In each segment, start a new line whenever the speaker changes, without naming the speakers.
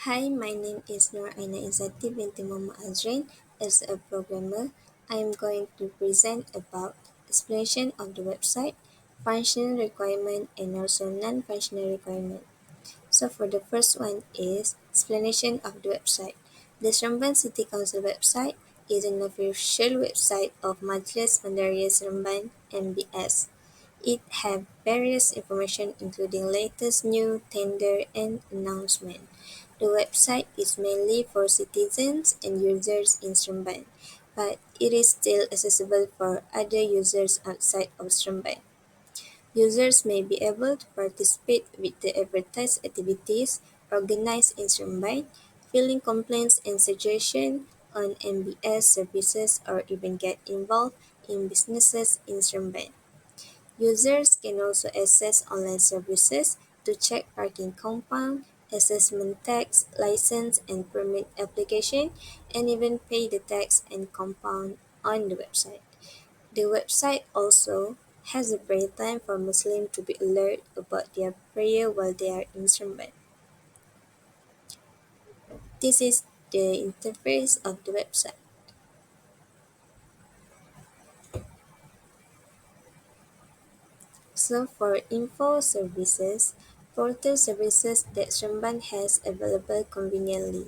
Hi, my name is Nur Aina Izzati binti Muhammad Azrain. As a programmer, I am going to present about explanation of the website, functional requirement, and also non-functional requirement. So for the first one is explanation of the website. The Seremban City Council website is an official website of Majlis Bandaraya Seremban MBS. It have various information including latest new tender and announcement. The website is mainly for citizens and users in Seremban, but it is still accessible for other users outside of Seremban. Users may be able to participate with the advertised activities organized in Seremban, filing complaints and suggestions on MBS services, or even get involved in businesses in Seremban. Users can also access online services to check parking compound, assessment tax, license and permit application, and even pay the tax and compound on the website. The website also has a prayer time for Muslims to be alert about their prayer while they are in Seremban. This is the interface of the website. So for info services, portal services that Seremban has available conveniently.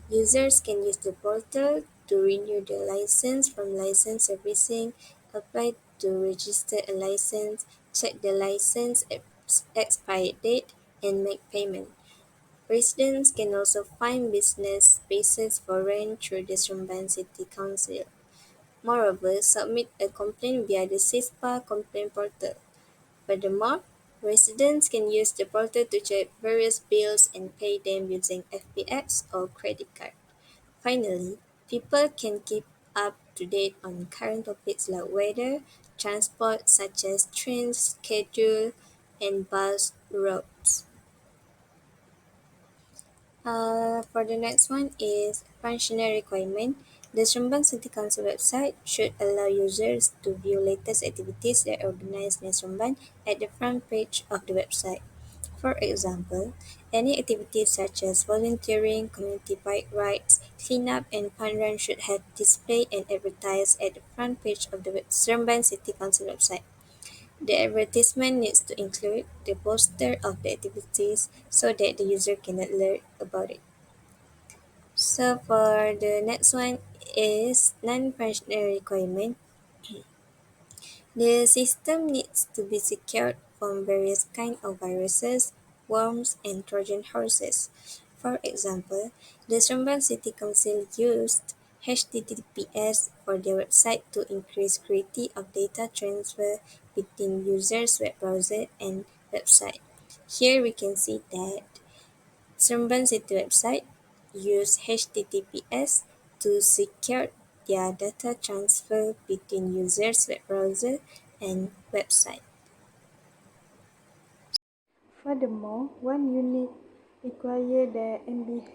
Users can use the portal to renew their license from license servicing, apply to register a license, check the license expired date, and make payment. Residents can also find business spaces for rent through the Seremban City Council. Moreover, submit a complaint via the CISPA complaint portal. Furthermore, residents can use the portal to check various bills and pay them using FPX or credit card. Finally, people can keep up to date on current topics like weather, transport such as trains, schedule, and bus routes. For the next one is functional requirement. The Seremban City Council website should allow users to view latest activities that are organized in Seremban at the front page of the website. For example, any activities such as volunteering, community bike rides, cleanup, and fun run should have displayed and advertised at the front page of the Seremban City Council website. The advertisement needs to include the poster of the activities so that the user can alert about it. So for the next one is non-functional requirement. The system needs to be secured from various kinds of viruses, worms, and Trojan horses. For example, the Seremban City Council used HTTPS for their website to increase security of data transfer between users' web browser and website. Here we can see that Seremban City website use HTTPS to secure their data transfer between users' web browser and website.
Furthermore, one unique requirement that MB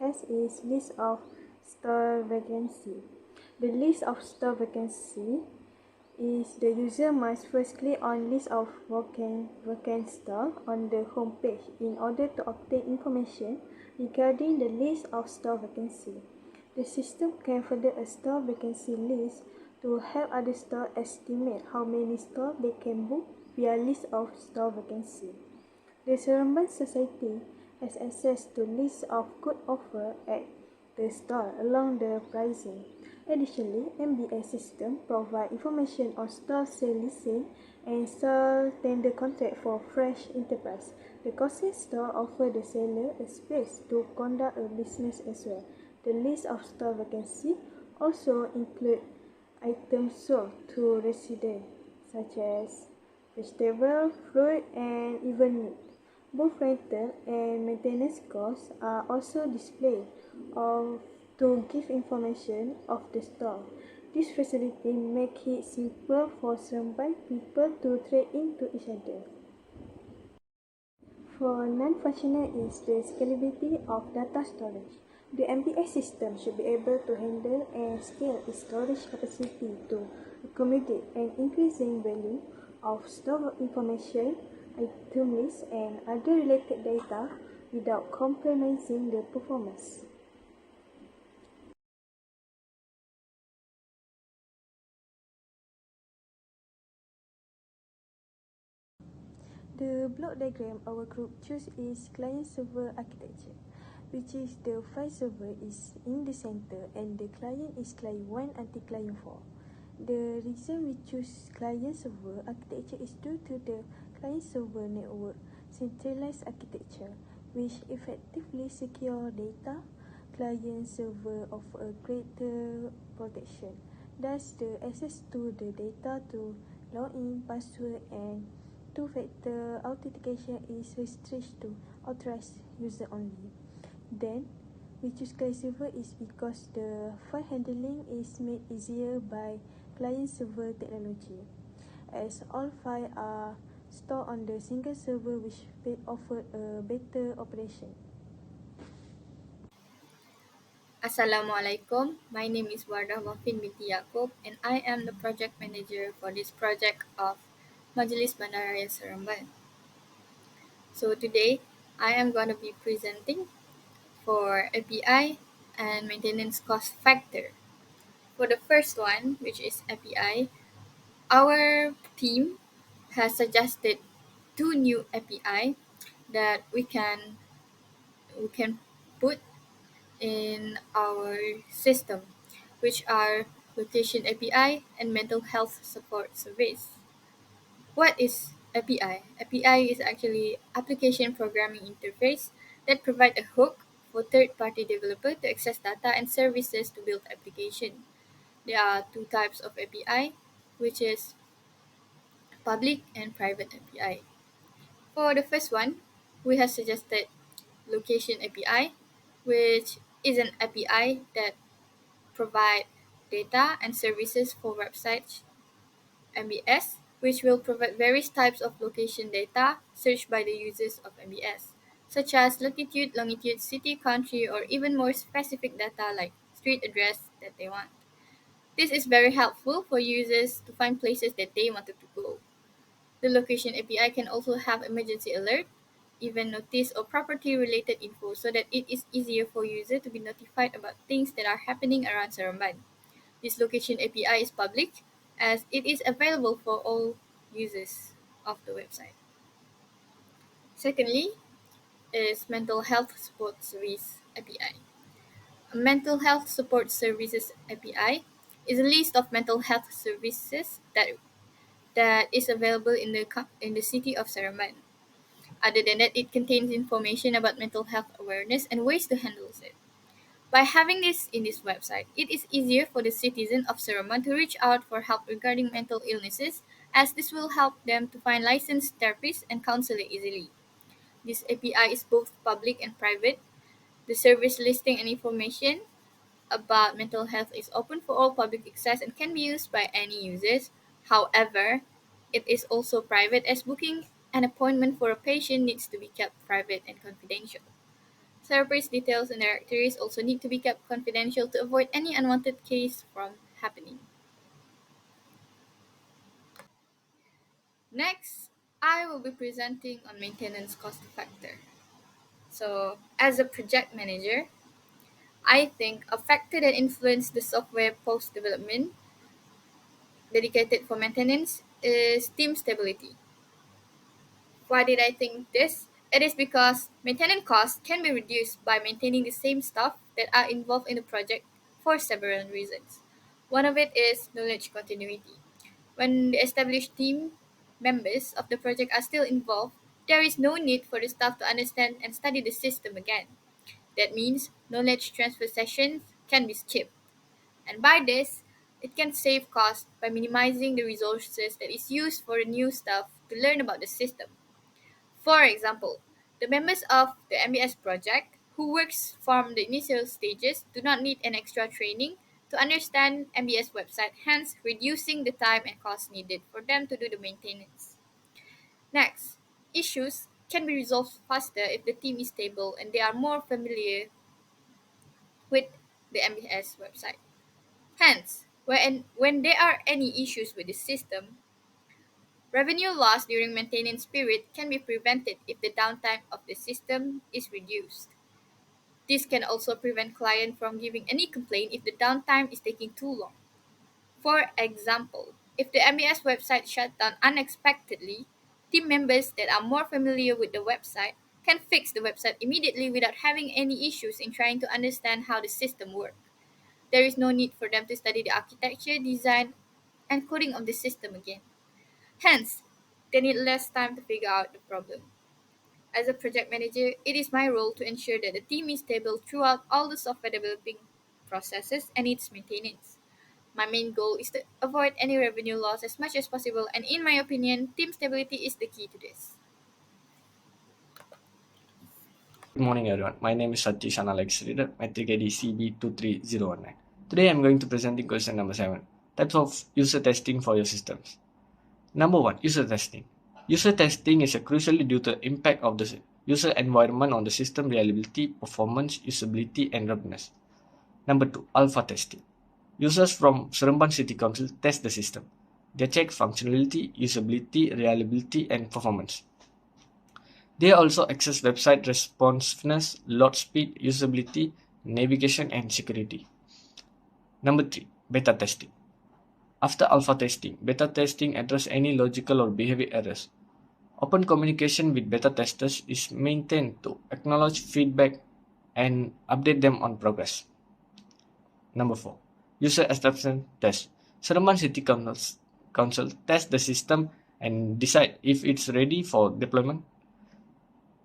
has is list of store vacancy. The list of store vacancy is the user must first click on list of vacant store on the home page in order to obtain information regarding the list of store vacancy. The system can further a store vacancy list to help other stores estimate how many stores they can book via list of store vacancy. The Seremban Society has access to lists of good offers at the store along the pricing. Additionally, MBS system provide information on store sale listing and store tender contract for fresh enterprise. The concept store offer the seller a space to conduct a business as well. The list of store vacancy also include items sold to residents such as vegetable, fruit, and even meat. Both rental and maintenance costs are also displayed to give information of the store. This facility makes it simple for Seremban people to trade into each other. For non-functional is the scalability of data storage. The MBS system should be able to handle and scale its storage capacity to accommodate an increasing value of store information, item lists, and other related data without compromising the performance. The block diagram our group chose is client-server architecture, which is the file server is in the center and the client is client 1 until client 4. The reason we choose client-server architecture is due to the client-server network centralized architecture, which effectively secure data. Client-server offer a greater protection. Thus, the access to the data to login, password, and two-factor authentication is restricted to authorized user only. Then, we choose client-server is because the file handling is made easier by client-server technology, as all files are stored on the single server which offer a better operation.
Assalamualaikum. My name is Wardah Wafin binti Yaakob and I am the project manager for this project of Majlis Bandaraya Seremban. So today I am going to be presenting for API and maintenance cost factor. For the first one, which is API, our team has suggested two new API that we can put in our system, which are Location API and Mental Health Support Service. What is API? API is actually Application Programming Interface that provide a hook for third-party developer to access data and services to build application. There are two types of API, which is public and private API. For the first one, we have suggested Location API, which is an API that provide data and services for websites MBS, which will provide various types of location data searched by the users of MBS, such as latitude, longitude, city, country, or even more specific data like street address that they want. This is very helpful for users to find places that they wanted to go. The location API can also have emergency alert, event notice, or property related info so that it is easier for users to be notified about things that are happening around Seremban. This location API is public as it is available for all users of the website. Secondly, is Mental Health Support Service API. A Mental Health Support Services API is a list of mental health services that is available in the city of Seremban. Other than that, it contains information about mental health awareness and ways to handle it. By having this in this website, it is easier for the citizen of Seremban to reach out for help regarding mental illnesses, as this will help them to find licensed therapists and counselors easily. This API is both public and private. The service listing and information about mental health is open for all public access and can be used by any users. However, it is also private as booking an appointment for a patient needs to be kept private and confidential. Therapist details and directories also need to be kept confidential to avoid any unwanted case from happening. Next, I will be presenting on maintenance cost factor. So, as a project manager, I think a factor that influences the software post development dedicated for maintenance is team stability. Why did I think this? It is because maintenance costs can be reduced by maintaining the same staff that are involved in the project for several reasons. One of it is knowledge continuity. When the established team members of the project are still involved, there is no need for the staff to understand and study the system again. That means knowledge transfer sessions can be skipped. And by this, it can save costs by minimizing the resources that is used for the new staff to learn about the system. For example, the members of the MBS project who works from the initial stages do not need an extra training to understand MBS website, hence reducing the time and cost needed for them to do the maintenance. Next, issues can be resolved faster if the team is stable and they are more familiar with the MBS website. Hence, when there are any issues with the system, Revenue loss during maintenance period can be prevented if the downtime of the system is reduced. This can also prevent client from giving any complaint if the downtime is taking too long. For example, if the MBS website shut down unexpectedly, team members that are more familiar with the website can fix the website immediately without having any issues in trying to understand how the system works. There is no need for them to study the architecture, design, and coding of the system again. Hence, they need less time to figure out the problem. As a project manager, it is my role to ensure that the team is stable throughout all the software developing processes and its maintenance. My main goal is to avoid any revenue loss as much as possible, and in my opinion, team stability is the key to this.
Good morning, everyone. My name is Satish Analytics Reader, metric ID CB23019. Today, I'm going to present the question number 7. Types of user testing for your systems. Number 1. User testing. User testing is crucially due to the impact of the user environment on the system reliability, performance, usability, and robustness. Number 2. Alpha testing. Users from Seremban City Council test the system. They check functionality, usability, reliability, and performance. They also access website responsiveness, load speed, usability, navigation, and security. Number 3. Beta testing. After alpha testing, beta testing addresses any logical or behavior errors. Open communication with beta testers is maintained to acknowledge feedback and update them on progress. Number 4. User acceptance test. Seremban City Council test the system and decide if it's ready for deployment.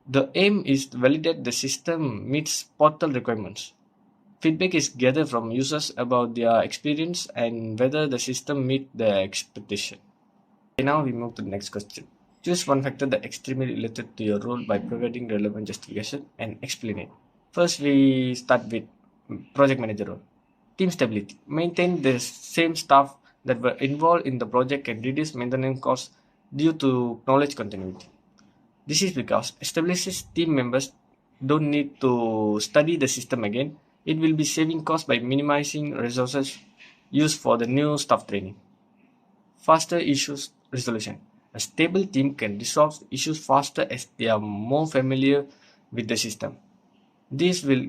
The aim is to validate the system meets portal requirements. Feedback is gathered from users about their experience and whether the system meets their expectation. Okay, now we move to the next question. Choose one factor that extremely related to your role by providing relevant justification and explain it. First, we start with project manager role. Team stability. Maintain the same staff that were involved in the project and reduce maintenance costs due to knowledge continuity. This is because established team members don't need to study the system again. It will be saving costs by minimizing resources used for the new staff training. Faster issues resolution. A stable team can resolve issues faster as they are more familiar with the system. This will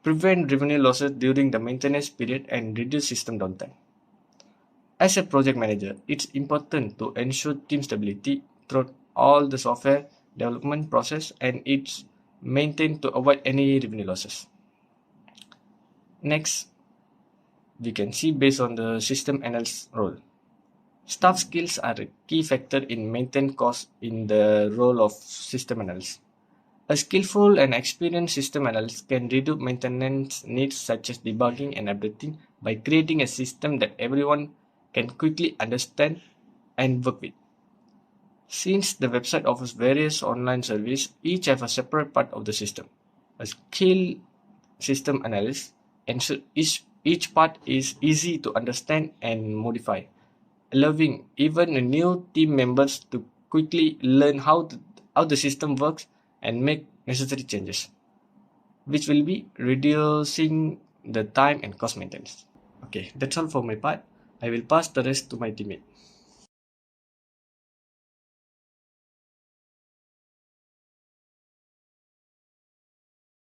prevent revenue losses during the maintenance period and reduce system downtime. As a project manager, it's important to ensure team stability throughout all the software development process and it's maintained to avoid any revenue losses. Next, we can see based on the system analyst role. Staff skills are a key factor in maintenance costs in the role of system analyst. A skillful and experienced system analyst can reduce maintenance needs such as debugging and updating by creating a system that everyone can quickly understand and work with. Since the website offers various online services, each have a separate part of the system. A skilled system analyst ensures each part is easy to understand and modify, allowing even new team members to quickly learn how the system works and make necessary changes, which will be reducing the time and cost maintenance. Okay, that's all for my part. I will pass the rest to my teammate.